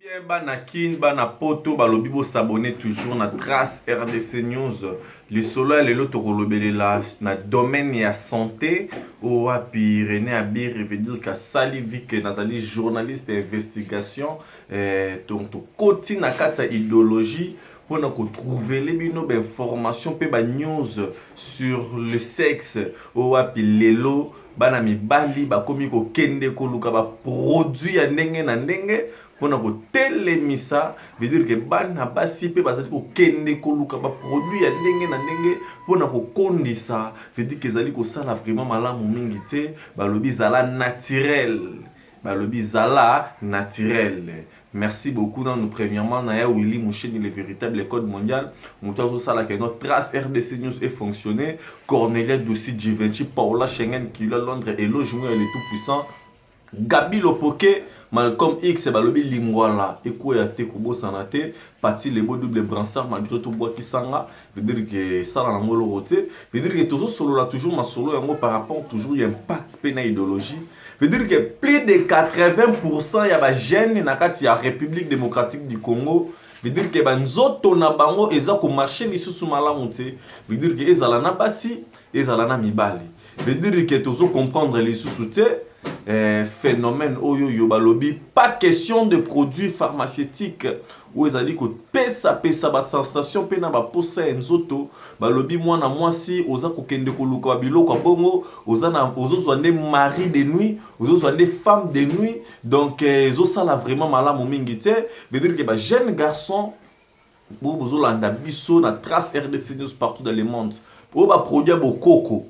Bana kin bana poto balobi bo s'abonner toujours na Trace RDC News. Le solo lelo tokolobelela na domaine ya santé o api René Abir veut dire que sali vi que nazali journaliste d'investigation donc to koti na kati ya idéologie pour na ko trouver les bino information pe ba news sur le sexe o api lelo bana mibali bakomi ko kende ko luka ba produit ya ndenge na ndenge pona ko telemisa veut dire que bana basi pe bazali ko kende ko luka ba produit ya ndenge na ndenge pona ko kondisa veut dire que zali ko sala vraiment malamu mingi te balobi zala naturel balobi zala naturel. Merci beaucoup dans nous premièrement Naya Willy Moucheni le véritable code mondial Moutazo Sala que notre Trace RDC News est fonctionné Cornelia Dossi Givenchy Paola Schengen Kilo Londres Hello Junior elle est tout puissant Gabi Lopoke Malcolm X balobi lingwala eko ya te kobo sanate parti les beaux double bransard malgré tout bois qui sanga veut dire que ça la ngolo roté veut dire que toujours solo là toujours ma solo yango par rapport toujours il impact pe na idéologie veut dire que plus de 80% ya ba jeunes na kati ya République démocratique du Congo veut dire que banzoto na bango eza ko marcher lisusu malamu te veut dire que ezala na basi ezala na mibali veut dire que toujours comprendre lisusu te phénomène oyo yo balobi pas question de produits pharmaceutiques ou ezali ko pesa ba sensation pe na ba posa enzoto balobi mwana mwasi oza ko kende ko luka biloko bongo ozozwa nde mari de nuit ozozwa nde femme de nuit donc ezo sala vraiment malamu mingi te veut dire que ba jeune garçon bozo landa biso na Trace RDC News partout dans le monde o ba produit bo coco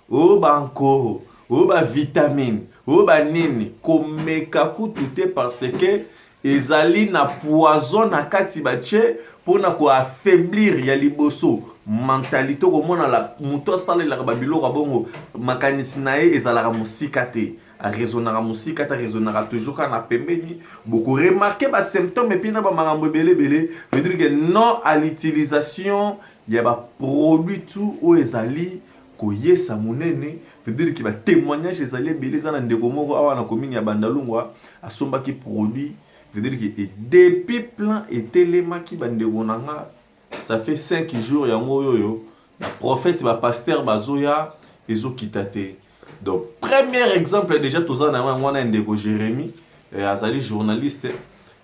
o ba encore o ba vitamine o ba nini komeka kutute parce que ezali na poison na kati bache pona ko affaiblir ya liboso mentalité ko mona la muto sala la babiloko bongo makanisi nae ezala musika te a raisonnera musika ta raisonnera toujours kana pembeni beaucoup remarquer ba symptômes et puis na ba marambo belé veut dire que non à l'utilisation ya ba produit tout o ezali koyesa monene veut dire que ba témoignage ezali beleza na ndeko moko awa na commune ya Bandalungwa asomba ki produit veut dire que depuis plan et téléma ki bandeko nanga ça fait 5 jours yango yoyo la prophète ba pasteur bazoya ezokitate. Donc premier exemple déjà tozana wana ndeko Jérémy azali journaliste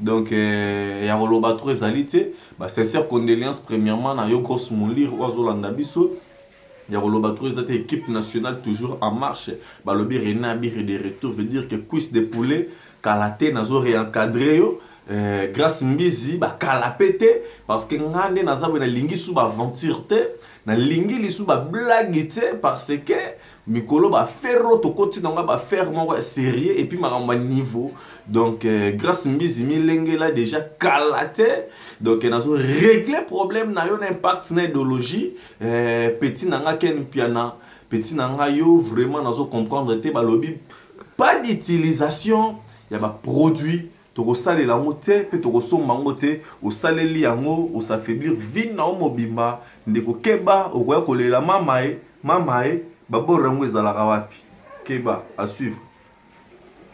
donc ya roloba trop ezali te ba sincère condoléances premièrement na yo grosse molir oazolanda biso ya roloba trop ezate équipe nationale toujours en marche balobi René Abir de retour veut dire que cuisse de poulet kalaté nazo réencadrer yo grâce mbizi ba kalapete parce que ngande nazabe na lingi sou ba aventure te na lingi lisu ba blague te parce que mikolo ba ferro to koti nanga ba faire moko sérieux et puis maramba niveau donc grâce mbizi milenge là déjà kalate donc nazo régler problème na yo na impact na idéologie petit nanga ken piana petit nanga yo vraiment nazo comprendre te balobi pas d'utilisation ya ba produit toko sale la moté pe toko somba ngote o saleli yango o s'affaiblir vite na mobimba ndeko keba o koya kolela mamae babora ngo ezalaka wapi keba à suivre.